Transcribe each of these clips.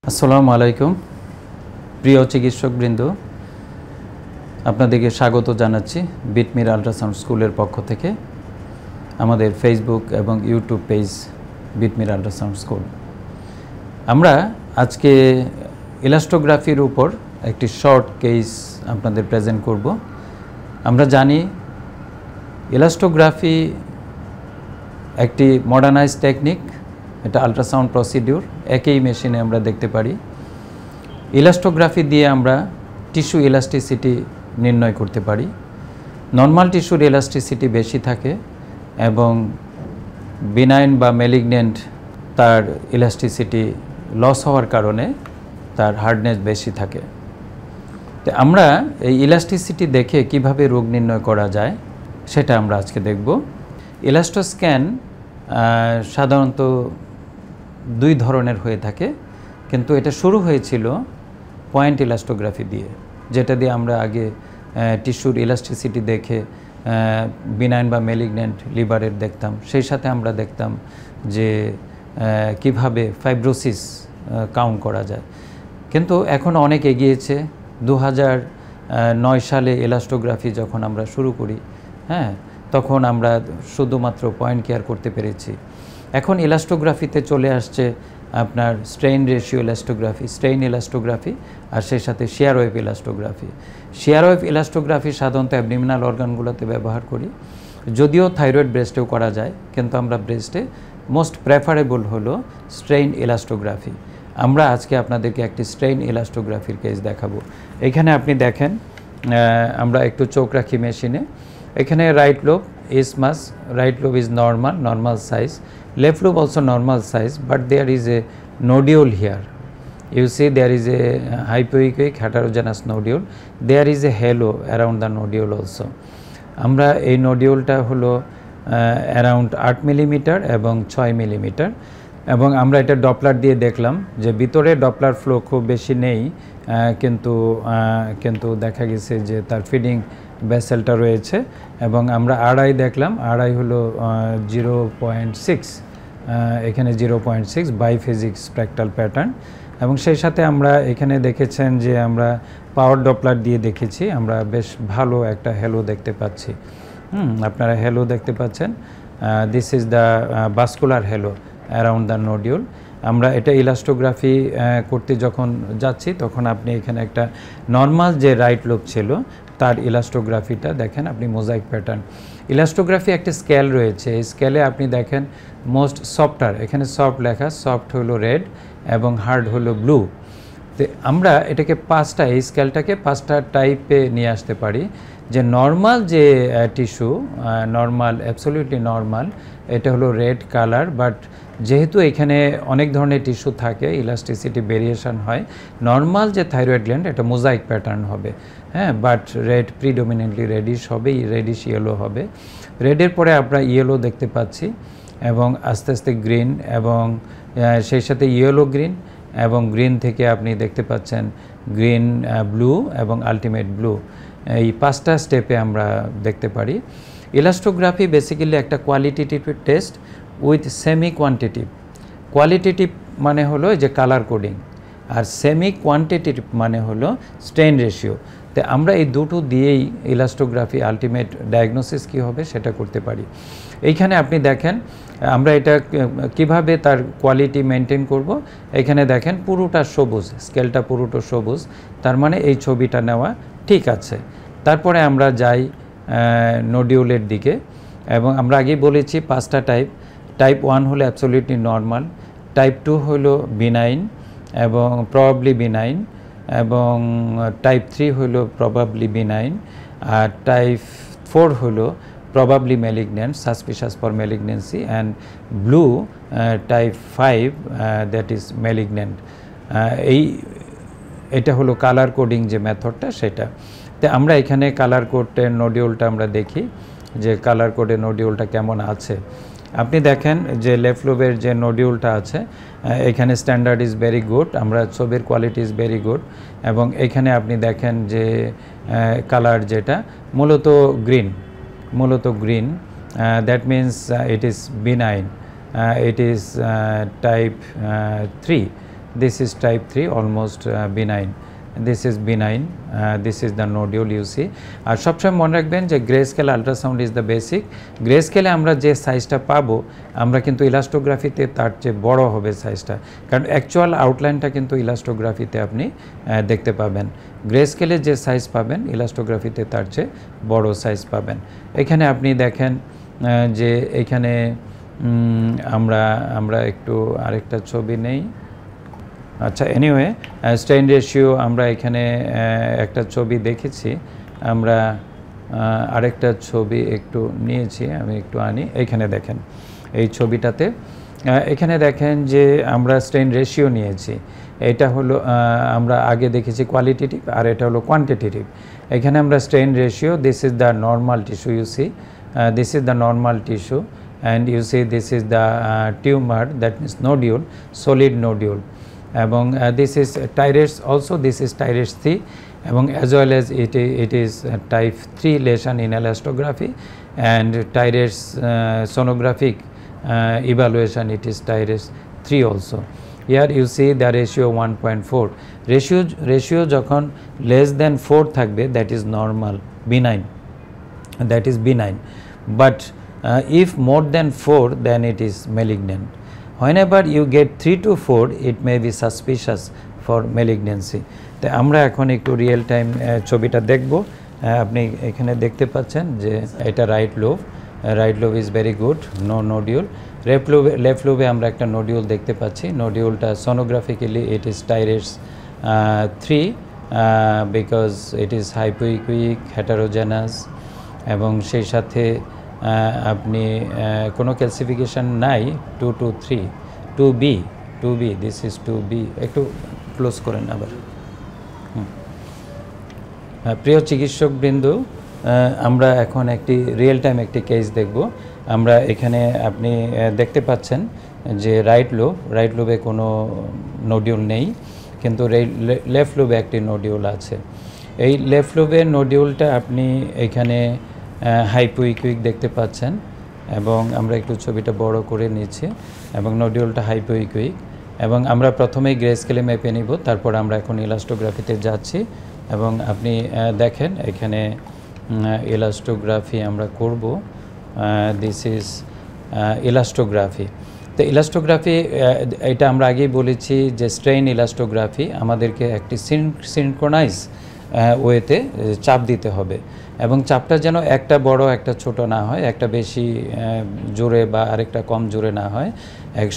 আসসালামু আলাইকুম প্রিয় চিকিৎসকবৃন্দ, আপনাদেরকে স্বাগত জানাচ্ছি বিটমির আল্ট্রাসাউন্ড স্কুলের পক্ষ থেকে। আমাদের ফেসবুক এবং ইউটিউব পেজ বিটমির আল্ট্রাসাউন্ড স্কুল। আমরা আজকে ইলাস্টোগ্রাফির উপর একটি শর্ট কেস আপনাদের প্রেজেন্ট করব। আমরা জানি ইলাস্টোগ্রাফি একটি মডার্নাইজ টেকনিক, এটা আল্ট্রাসাউন্ড প্রসিডিউর, একই মেশিনে আমরা দেখতে পারি। ইলাস্টোগ্রাফি দিয়ে আমরা টিস্যু ইলাস্টিসিটি নির্ণয় করতে পারি। নর্মাল টিস্যুর ইলাস্টিসিটি বেশি থাকে এবং বিনাইন বা ম্যালিগন্যান্ট তার ইলাস্টিসিটি লস হওয়ার কারণে তার হার্ডনেস বেশি থাকে। তো আমরা এই ইলাস্টিসিটি দেখে কিভাবে রোগ নির্ণয় করা যায় সেটা আমরা আজকে দেখব। ইলাস্টোস্ক্যান সাধারণত দুই ধরনের হয়ে থাকে, কিন্তু এটা শুরু হয়েছিল পয়েন্ট ইলাস্টোগ্রাফি দিয়ে, যেটা দিয়ে আমরা আগে টিস্যুর ইলাস্টিসিটি দেখে বিনাইন বা ম্যালিগন্যান্ট লিভারের দেখতাম। সেই সাথে আমরা দেখতাম যে কিভাবে ফাইব্রোসিস কাউন্ট করা যায়। কিন্তু এখন অনেক এগিয়েছে। 2009 সালে ইলাস্টোগ্রাফি যখন আমরা শুরু করি, তখন আমরা শুধুমাত্র পয়েন্ট কেয়ার করতে পেরেছি। এখন ইলাস্টোগ্রাফিতে চলে আসছে আপনার strain ratio elastography, strain elastography, আর সেই সাথে shear wave elastography. Shear wave elastography সাধারণত অ্যাবডোমিনাল অর্গানগুলোতে ব্যবহার করি, যদিও থাইরয়েড ব্রেস্টেও করা যায়, কিন্তু আমরা ব্রেস্টে মোস্ট প্রেফারেবল হলো স্ট্রেইন ইলাস্টোগ্রাফি। আমরা আজকে আপনাদেরকে একটি স্ট্রেইন ইলাস্টোগ্রাফির কেস দেখাবো। এখানে আপনি দেখেন, আমরা একটু চোখ রাখি মেশিনে। এখানে right lobe isthmus, right lobe is normal size, left lobe also normal size, but there is a nodule here. You see there is a hypoechoic heterogeneous nodule, there is a halo around the nodule also. আমরা এই নোডিউলটা হলো around 8 millimetre এবং 6 millimetre, এবং আমরা এটা Doppler দিয়ে দেখলাম যে ভিতরে ডপলার ফ্লো খুব বেশি নেই, কিন্তু দেখা গেছে যে তার ফিডিং ভেসেলটা রয়েছে। এবং আমরা আড়াই দেখলাম, আড়াই হলো 0.6, এখানে 0.6 বাইফেজিক স্প্রেক্টাল প্যাটার্ন। এবং সেই সাথে আমরা এখানে দেখেছেন যে আমরা পাওয়ার ডপলার দিয়ে দেখেছি, আমরা বেশ ভালো একটা হ্যালো দেখতে পাচ্ছি। আপনারা হ্যালো দেখতে পাচ্ছেন, this is the vascular hello around the nodule. আমরা এটা ইলাস্টোগ্রাফি করতে যখন যাচ্ছি তখন আপনি এখানে একটা নর্মাল যে রাইট লোব ছিল তার ইলাস্টোগ্রাফিটা দেখেন, আপনি মোজাইক প্যাটার্ন। ইলাস্টোগ্রাফি একটা স্কেল রয়েছে, এই স্কেলে আপনি দেখেন মোস্ট সফটার, এখানে সফট লেখা, সফট হলো রেড এবং হার্ড হলো ব্লু। তো আমরা এটাকে পাঁচটা, এই স্কেলটাকে পাঁচটা টাইপে নিয়ে আসতে পারি। যে নর্মাল যে টিস্যু, নর্মাল, অ্যাবসলিউটলি নর্মাল, এটা হলো রেড কালার, বাট যেহেতু এখানে অনেক ধরনের টিস্যু থাকে, ইলাস্টিসিটি ভেরিয়েশন হয়, নর্মাল যে থাইরয়েড গ্ল্যান্ড এটা মোজাইক প্যাটার্ন হবে, বাট রেড প্রিডমিনেন্টলি রেডিশ হবে, রেডিশ ইয়েলো হবে। রেডের পরে আমরা ইয়েলো দেখতে পাচ্ছি এবং আস্তে আস্তে গ্রিন, এবং সেই সাথে ইয়েলো গ্রিন, এবং গ্রিন থেকে আপনি দেখতে পাচ্ছেন গ্রিন, ব্লু এবং আলটিমেট ব্লু। এই পাঁচটা স্টেপে আমরা দেখতে পারি। ইলাস্টোগ্রাফি বেসিক্যালি একটা qualitative test with semi quantitative. Qualitative মানে হলো যে কালার কোডিং, আর সেমি কোয়ান্টিটেটিভ মানে হলো স্ট্রেইন রেশিও। তো আমরা এই দুটো দিয়েই ইলাস্টোগ্রাফি আলটিমেট ডায়াগনোসিস কী হবে সেটা করতে পারি। এইখানে আপনি দেখেন আমরা এটা কিভাবে তার কোয়ালিটি মেনটেন করব। এখানে দেখেন পুরোটা সবুজ, স্কেলটা পুরোটা সবুজ, তার মানে এই ছবিটা নেওয়া ঠিক আছে। তারপরে আমরা যাই নোডিউলের দিকে, এবং আমরা আগেই বলেছি পাঁচটা টাইপ। টাইপ 1 হলো অ্যাবসলিউটলি নর্মাল, টাইপ 2 হলো বিনাইন এবং প্রবাবলি বিনাইন, এবং টাইপ 3 হলো প্রবাবলি বিনাইন, আর টাইপ 4 হলো probably malignant, suspicious for malignancy, and blue type 5 that is malignant. এটা হলো কালার কোডিং যে মেথডটা সেটা। তো আমরা এখানে কালার কোডের নোডিউলটা আমরা দেখি যে কালার কোডের নোডিউলটা কেমন আছে। আপনি দেখেন যে লেফট লোবের যে নোডিউলটা আছে, এখানে স্ট্যান্ডার্ড ইজ ভেরি গুড, আমরা ছবির কোয়ালিটি ইজ ভেরি গুড, এবং এখানে আপনি দেখেন যে কালার যেটা মূলত green, that means it is benign, it is type 3, This is type 3, almost benign. This is benign. This is the nodule you see. আর সবসময় মনে রাখবেন যে grey scale ultrasound is the basic. Grey স্কেলে আমরা যে সাইজটা পাবো আমরা কিন্তু ইলাস্টোগ্রাফিতে তার চেয়ে বড় হবে সাইজটা, কারণ অ্যাকচুয়াল আউটলাইনটা কিন্তু ইলাস্টোগ্রাফিতে আপনি দেখতে পাবেন। গ্রে স্কেলে যে সাইজ পাবেন ইলাস্টোগ্রাফিতে তার চেয়ে বড় সাইজ পাবেন। এখানে আপনি দেখেন যে এখানে আমরা একটু আরেকটা ছবি নেই। আচ্ছা, এনিওয়ে স্ট্রেইন রেশিও আমরা এখানে একটা ছবি দেখেছি, আমরা আরেকটা ছবি একটু নিয়েছি, আমি একটু আনি। এখানে দেখেন এই ছবিটাতে, এখানে দেখেন যে আমরা স্ট্রেইন রেশিও নিয়েছি। এটা হলো আমরা আগে দেখেছি কোয়ালিটেটিভ, আর এটা হলো কোয়ান্টিটেটিভ। এখানে আমরা strain ratio, this is the normal tissue, you see this is the normal tissue, and you see this is the tumor, that means nodule, solid nodule, এবং this is Tyres also, this is Tyres 3, এবং as well as it is type 3 lesion in elastography, and Tyres sonographic evaluation, it is Tyres 3 also. Here you see the ratio 1.4, ratio যখন less than 4 থাকবে that is normal, benign, that is benign, but if more than 4 then it is malignant. Whenever you get 3 to 4 it may be suspicious for malignancy. তো আমরা এখন একটু real time ছবিটা দেখব। আপনি এখানে দেখতে পাচ্ছেন যে এটা right lobe is very good, no nodule. Left লোবে আমরা একটা নোডিউল দেখতে পাচ্ছি। নোডিউলটা sonographically it is Tyres 3 because it is hypoechoic, heterogeneous, এবং সেই সাথে আপনি কোনো ক্যালসিফিকেশন নাই। 2 to 3, 2B, this is 2B। একটু ক্লোজ করেন আবার। প্রিয় চিকিৎসকবৃন্দ, আমরা এখন একটি রিয়েল টাইম একটি কেস দেখব। আমরা এখানে আপনি দেখতে পাচ্ছেন যে রাইট লোবে কোনো নোডিউল নেই, কিন্তু লেফট লোবে একটি নোডিউল আছে। এই লেফট লোবের নোডিউলটা আপনি এখানে হাইপোইকুইক দেখতে পাচ্ছেন, এবং আমরা একটু ছবিটা বড় করে নিচ্ছি, এবং নোডিউলটা হাইপোইকুইক, এবং আমরা প্রথমেই গ্রে স্কেলে মেপে নিব, তারপর আমরা এখন ইলাস্টোগ্রাফিতে যাচ্ছি। এবং আপনি দেখেন এখানে ইলাস্টোগ্রাফি আমরা করব, দিস ইজ ইলাস্টোগ্রাফি। তো ইলাস্টোগ্রাফি এটা আমরা আগেই বলেছি যে স্ট্রেইন ইলাস্টোগ্রাফি আমাদেরকে একটি সিনক্রোনাইজ ওয়েতে চাপ দিতে হবে, এবং চাপটা যেন একটা বড় একটা ছোট না হয়, একটা বেশি জোরে বা আরেকটা কম জোরে না হয়,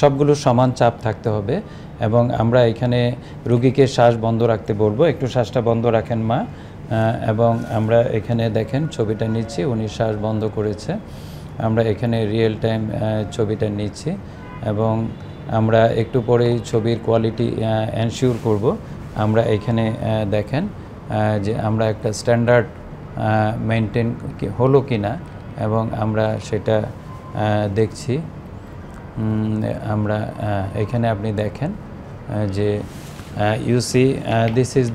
সবগুলো সমান চাপ থাকতে হবে। এবং আমরা এখানে রুগীকে শ্বাস বন্ধ রাখতে বলবো, একটু শ্বাসটা বন্ধ রাখেন মা। এবং আমরা এখানে দেখেন ছবিটা নিচ্ছি, উনি শ্বাস বন্ধ করেছে। আমরা এখানে রিয়েল টাইম ছবিটা নিচ্ছি, এবং আমরা একটু পরেই ছবির কোয়ালিটি এনশিওর করব। আমরা এখানে দেখেন যে আমরা একটা স্ট্যান্ডার্ড মেনটেন হলো কি না, এবং আমরা সেটা দেখছি। আমরা এখানে আপনি দেখেন যে you see this is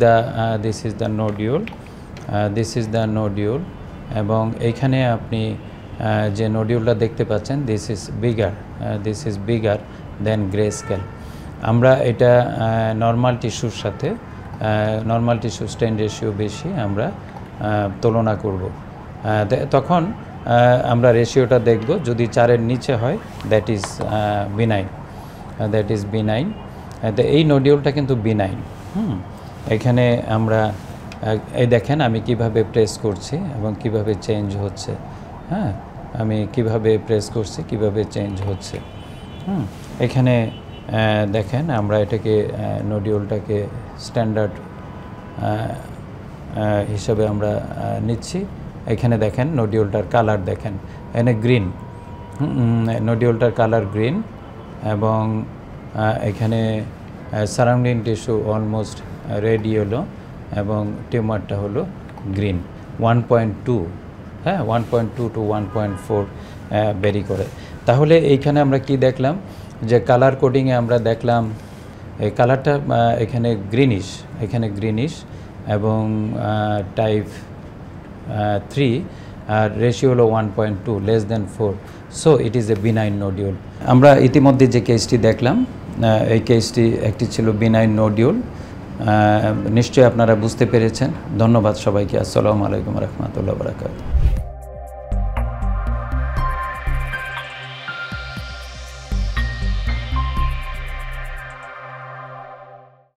the nodule, এবং এইখানে আপনি যে নোডিউলটা দেখতে পাচ্ছেন this is bigger than grey scale. আমরা এটা নর্মাল টিস্যুর সাথে, নর্মাল টিস্যু স্ট্রেইন রেশিও বেশি আমরা তুলনা করব, তখন আমরা রেশিওটা দেখব। যদি 4-এর নিচে হয় দ্যাট ইজ বিনাইন। তো এই নোডিউলটা কিন্তু বিনাইন। এখানে আমরা এই দেখেন আমি কিভাবে প্রেস করছি এবং কিভাবে চেঞ্জ হচ্ছে। হ্যাঁ, আমি কিভাবে প্রেস করছি, কিভাবে চেঞ্জ হচ্ছে। এখানে দেখেন আমরা এটাকে নোডিউলটাকে স্ট্যান্ডার্ড হিসাবে আমরা নিচ্ছি। এখানে দেখেন নোডিউলটার কালার দেখেন, এখানে গ্রিন, নোডিউলটার কালার গ্রিন, এবং এখানে surrounding tissue almost red yellow, এবং টিউমারটা হলো গ্রিন। 1.2, হ্যাঁ 1.2 to 1.4 বেরি করে। তাহলে এইখানে আমরা কি দেখলাম যে কালার কোডিংয়ে আমরা দেখলাম এই কালারটা এখানে গ্রিনিশ, এবং টাইপ 3, আর রেশিও হলো 1.2 less than 4, so it is a benign nodule. আমরা ইতিমধ্যে যে কেসটি দেখলাম এই কেসটি একটি ছিল বিনাইন নোডিউল। নিশ্চয়ই আপনারা বুঝতে পেরেছেন। ধন্যবাদ সবাইকে। আসসালামু আলাইকুম রহমতুল্লাহ বারাকাতুহু।